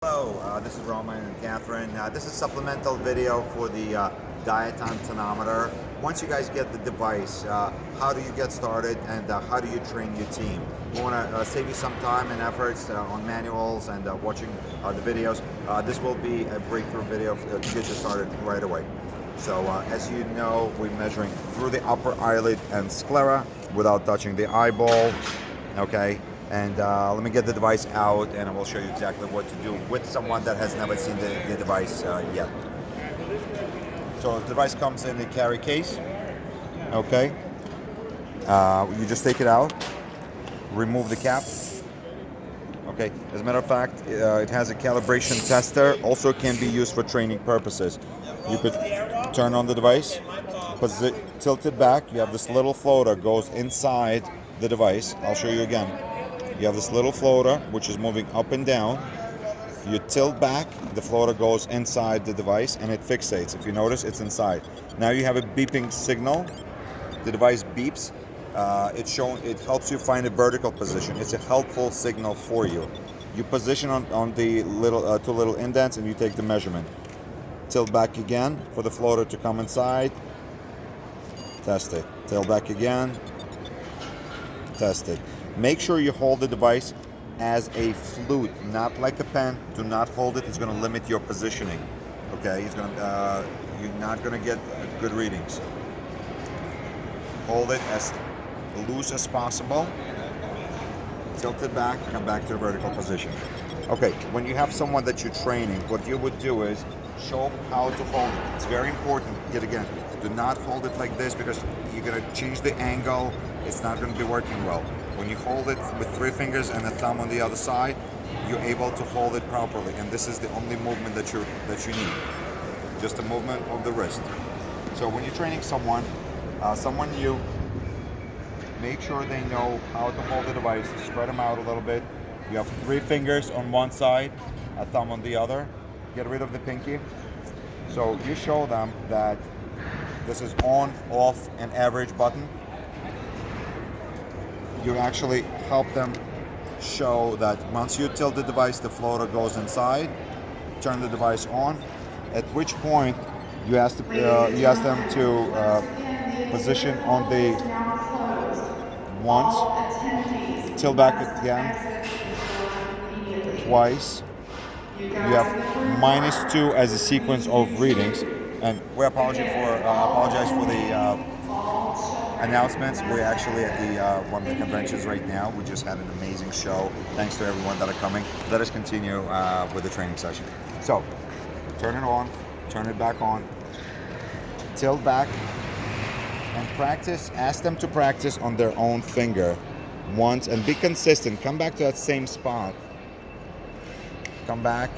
Hello, this is Roman and Catherine. This is a supplemental video for the Diaton Tonometer. Once you guys get the device, how do you get started and how do you train your team? We want to save you some time and efforts on manuals and watching the videos. This will be a breakthrough video to get you started right away. So as you know, we're measuring through the upper eyelid and sclera without touching the eyeball. Okay. And let me get the device out and I will show you exactly what to do with someone that has never seen the device yet. So the device comes in a carry case. Okay. You just take it out, remove the cap. Okay. As a matter of fact, it has a calibration tester. Also can be used for training purposes. You could turn on the device, tilt it back. You have this little floater goes inside the device. I'll show you again. You have this little floater which is moving up and down. You tilt back, the floater goes inside the device and it fixates. If you notice, it's inside. Now you have a beeping signal. The device beeps. It helps you find a vertical position. It's a helpful signal for you. You position on the little two little indents and you take the measurement. Tilt back again for the floater to come inside. Test it. Tilt back again. Test it. Make sure you hold the device as a flute, not like a pen. Do not hold it. It's going to limit your positioning. Okay, you're not going to get good readings. Hold it as loose as possible. Tilt it back, come back to the vertical position. Okay, when you have someone that you're training, what you would do is show how to hold it. It's very important. Yet again, do not hold it like this because you're going to change the angle. It's not going to be working well. When you hold it with 3 fingers and a thumb on the other side, you're able to hold it properly. And this is the only movement that you need. Just a movement of the wrist. So when you're training someone new, make sure they know how to hold the device. Spread them out a little bit. You have 3 fingers on one side, a thumb on the other. Get rid of the pinky. So you show them that this is on, off, and average button. You actually help them show that once you tilt the device, the floater goes inside. Turn the device on. At which point you ask them to position on the once, tilt back again, twice. You have -2 as a sequence of readings, and we apologize for the announcements. We're actually at one of the conventions right now. We just had an amazing show. Thanks to everyone that are coming. Let us continue with the training session. So, turn it on, turn it back on, tilt back, and practice. Ask them to practice on their own finger once, and be consistent. Come back to that same spot. Come back,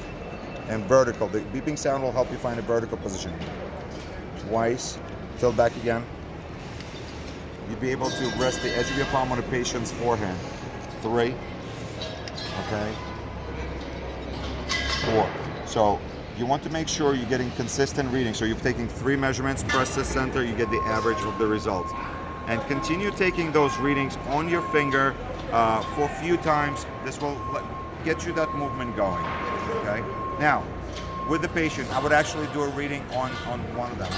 and vertical. The beeping sound will help you find a vertical position. Twice, tilt back again. You'd be able to rest the edge of your palm on a patient's forehead. 3. Okay. 4. So you want to make sure you're getting consistent reading. So you're taking 3 measurements, press the center, you get the average of the results. And continue taking those readings on your finger for a few times. This will get you that movement going. Okay. Now, with the patient, I would actually do a reading on one of them.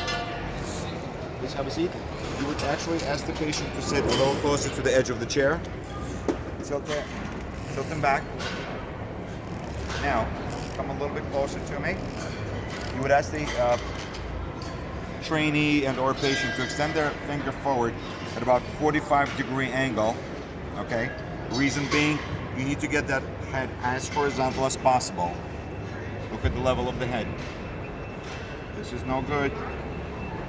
Please have a seat. You would actually ask the patient to sit a little closer to the edge of the chair. Tilt them back. Now, come a little bit closer to me. You would ask the trainee and or patient to extend their finger forward at about 45-degree angle. Okay? Reason being, you need to get that head as horizontal as possible. Look at the level of the head. This is no good.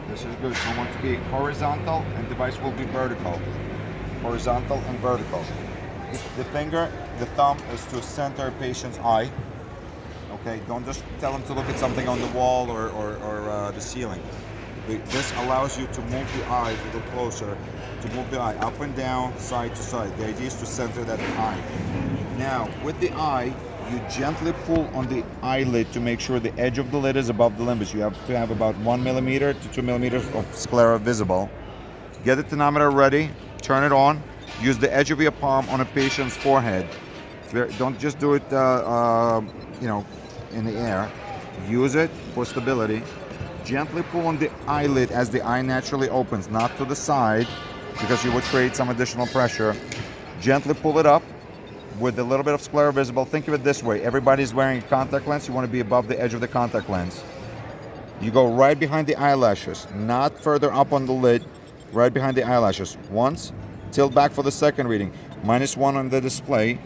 This is good. You want to be horizontal and device will be vertical. Horizontal and vertical. The thumb is to center patient's eye. Okay, don't just tell them to look at something on the wall or the ceiling. This allows you to move the eye a little closer, to move the eye up and down, side to side. The idea is to center that eye. Now, with the eye, you gently pull on the eyelid to make sure the edge of the lid is above the limbus. You have to have about 1 millimeter to 2 millimeters of sclera visible. Get the tonometer ready, turn it on, use the edge of your palm on a patient's forehead. Don't just do it, in the air. Use it for stability. Gently pull on the eyelid as the eye naturally opens, not to the side, because you would create some additional pressure. Gently pull it up with a little bit of sclera visible. Think of it this way. Everybody's wearing a contact lens. You want to be above the edge of the contact lens. You go right behind the eyelashes, not further up on the lid, right behind the eyelashes. Once, tilt back for the second reading. -1 on the display.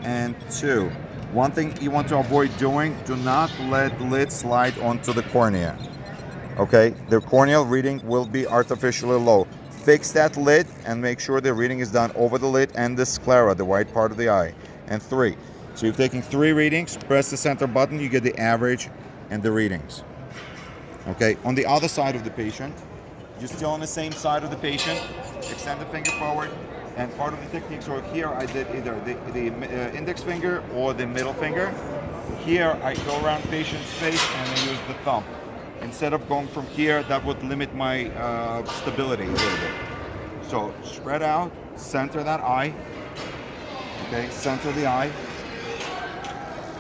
And 2. One thing you want to avoid doing, do not let lid slide onto the cornea. Okay, the corneal reading will be artificially low. Fix that lid and make sure the reading is done over the lid and the sclera, the white part of the eye. And 3. So you're taking 3 readings, press the center button, you get the average and the readings. Okay, on the other side of the patient, you're still on the same side of the patient, extend the finger forward, and part of the technique, so here I did either the index finger or the middle finger. Here I go around patient's face and I use the thumb. Instead of going from here, that would limit my stability a little bit. So spread out, center that eye. Okay, center the eye.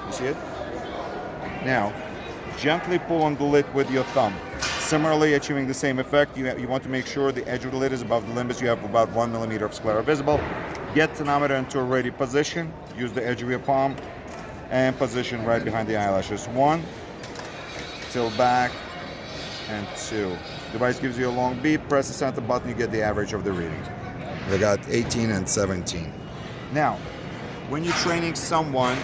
You see it? Now, gently pull on the lid with your thumb. Similarly, achieving the same effect, you want to make sure the edge of the lid is above the limbus. You have about 1 millimeter of sclera visible. Get tonometer into a ready position. Use the edge of your palm and position right behind the eyelashes. 1, tilt back, and 2. Device gives you a long beep. Press the center button, you get the average of the reading. I got 18 and 17. Now, when you're training someone,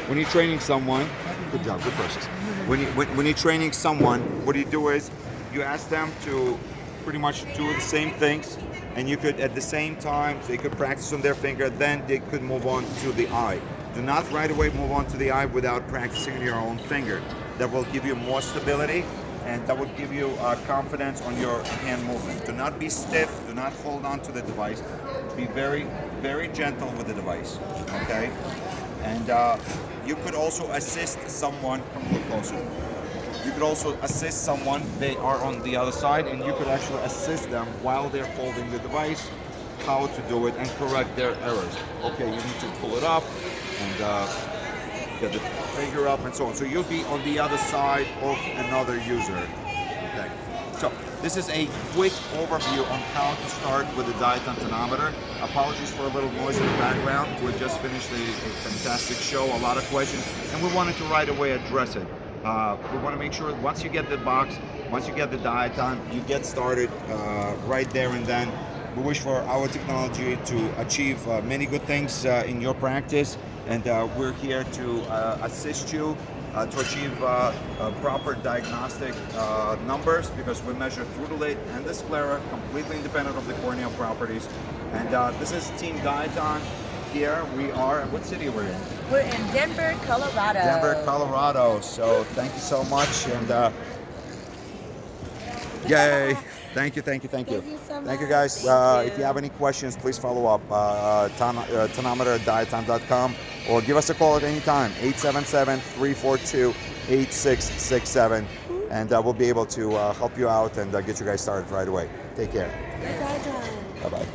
good job, good process. When you're training someone, what you do is you ask them to pretty much do the same things, and you could at the same time, they could practice on their finger, then they could move on to the eye. Do not right away move on to the eye without practicing on your own finger. That will give you more stability, and that will give you confidence on your hand movement. Do not be stiff, do not hold on to the device. Be very, very gentle with the device, okay? And you could also assist someone, come a little closer. You could also assist someone, they are on the other side, and you could actually assist them while they're holding the device, how to do it and correct their errors. Okay, you need to pull it up and get the finger up and so on. So you'll be on the other side of another user. Okay. So this is a quick overview on how to start with the Diaton Tonometer. Apologies for a little noise in the background. We just finished a fantastic show, a lot of questions, and we wanted to right away address it. We want to make sure once you get the box, once you get the Diaton, you get started right there and then. We wish for our technology to achieve many good things in your practice, and we're here to assist you to achieve proper diagnostic numbers, because we measure through the lid and the sclera, completely independent of the corneal properties. And this is Team Diaton. Here we are. What city are we in? We're in Denver, Colorado. Denver, Colorado. So thank you so much, and yay! Thank you. Thank you so much. Thank you, guys. If you have any questions, please follow up. Tonometer@diaton.com, or give us a call at any time, 877-342-8667, and we'll be able to help you out and get you guys started right away. Take care. Bye-bye. Bye-bye.